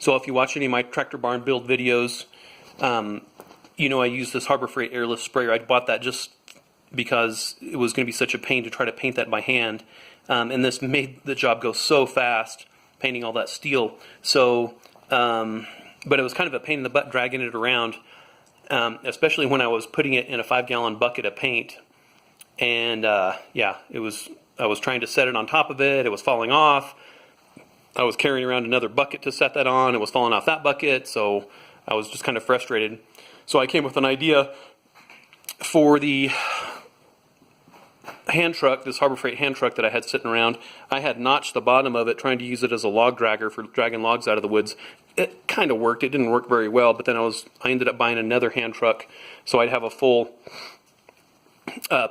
So if you watch any of my tractor barn build videos, you know I use this Harbor Freight Airless sprayer. I bought that just because it was going to be such a pain to try to paint that by hand. And this made the job go so fast, painting all that steel. So, but it was kind of a pain in the butt dragging it around, especially when I was putting it in a 5-gallon bucket of paint. And yeah, I was trying to set it on top of it. It was falling off. I was carrying around another bucket to set that on. It was falling off that bucket, so I was just kind of frustrated. So I came with an idea for the hand truck, this Harbor Freight hand truck that I had sitting around. I had notched the bottom of it, trying to use it as a log dragger for dragging logs out of the woods. It kind of worked. It didn't work very well, but then I ended up buying another hand truck, so I'd have a full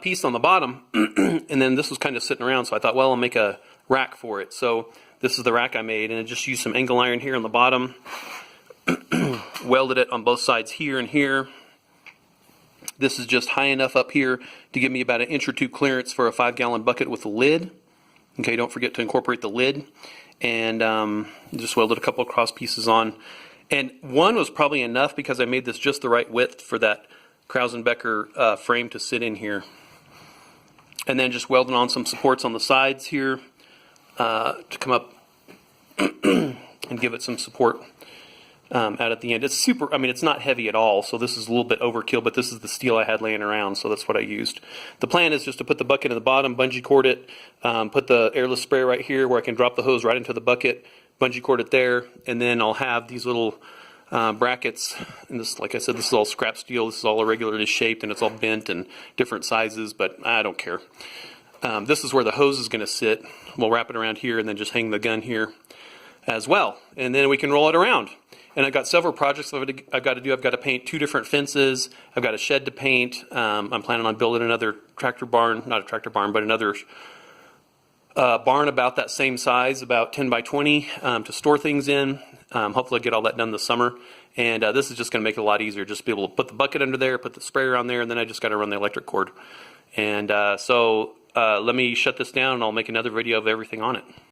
piece on the bottom, and then this was kind of sitting around, so I thought, well, I'll make a rack for it. So this is the rack I made, and I just used some angle iron here on the bottom, welded it on both sides here and here. This is just high enough up here to give me about 1 inch or 2 clearance for a 5-gallon bucket with a lid. Okay, don't forget to incorporate the lid. And just welded a couple of cross pieces on. And one was probably enough because I made this just the right width for that Krause and Becker frame to sit in here. And then just welding on some supports on the sides here to come up and give it some support out at the end. It's super, I mean, it's not heavy at all, so this is a little bit overkill, but this is the steel I had laying around, so that's what I used. The plan is just to put the bucket in the bottom, bungee cord it, put the airless sprayer right here where I can drop the hose right into the bucket, bungee cord it there, and then I'll have these little brackets, and this, like I said, this is all scrap steel. This is all irregularly shaped, and it's all bent and different sizes, but I don't care. This is where the hose is going to sit. We'll wrap it around here and then just hang the gun here as well, and then we can roll it around. And I've got several projects I've got to do. I've got to paint 2 different fences. I've got a shed to paint. I'm planning on building another tractor barn, not a tractor barn, but another barn about that same size, about 10 by 20, to store things in. Hopefully I'll get all that done this summer. And this is just going to make it a lot easier. Just be able to put the bucket under there, put the sprayer on there, and then I just got to run the electric cord. And so let me shut this down, and I'll make another video of everything on it.